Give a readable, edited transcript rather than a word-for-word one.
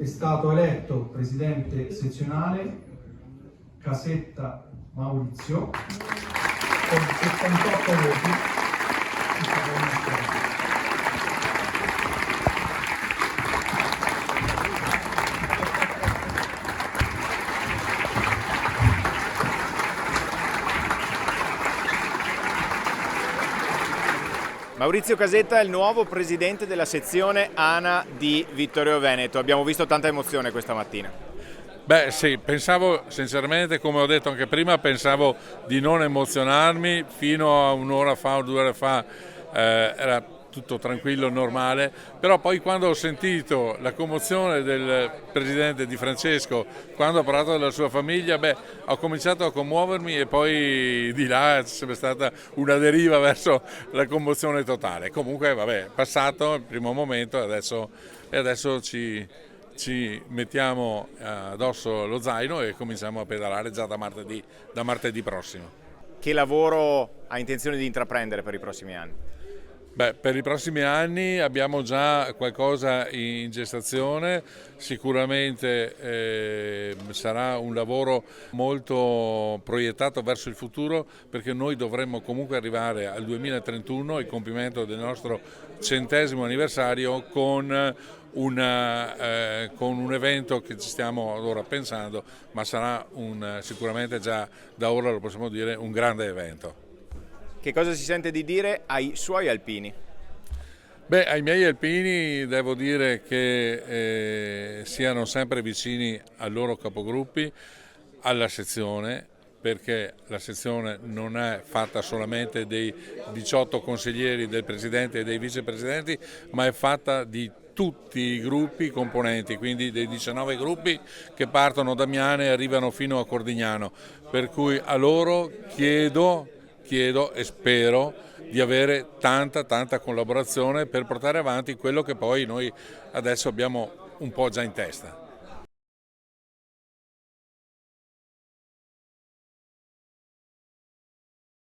stato eletto presidente sezionale Casetta Maurizio con 78 voti. Maurizio Casetta è il nuovo presidente della sezione ANA di Vittorio Veneto. Abbiamo visto tanta emozione questa mattina. Beh sì, pensavo sinceramente, come ho detto anche prima, pensavo di non emozionarmi fino a un'ora fa o 2 ore fa, era tutto tranquillo, normale, però poi quando ho sentito la commozione del presidente Di Francesco, quando ha parlato della sua famiglia, ho cominciato a commuovermi e poi di là è sempre stata una deriva verso la commozione totale. Comunque è passato il primo momento e adesso ci mettiamo addosso lo zaino e cominciamo a pedalare già da martedì prossimo. Che lavoro ha intenzione di intraprendere per i prossimi anni? Per i prossimi anni abbiamo già qualcosa in gestazione, sicuramente sarà un lavoro molto proiettato verso il futuro, perché noi dovremmo comunque arrivare al 2031, il compimento del nostro 100° anniversario, con un evento che ci stiamo ora pensando, ma sarà sicuramente già da ora lo possiamo dire un grande evento. Che cosa si sente di dire ai suoi alpini? Ai miei alpini devo dire che siano sempre vicini ai loro capogruppi, alla sezione, perché la sezione non è fatta solamente dei 18 consiglieri, del presidente e dei vicepresidenti, ma è fatta di tutti i gruppi componenti, quindi dei 19 gruppi che partono da Miane e arrivano fino a Cordignano, per cui a loro chiedo e spero di avere tanta collaborazione per portare avanti quello che poi noi adesso abbiamo un po' già in testa.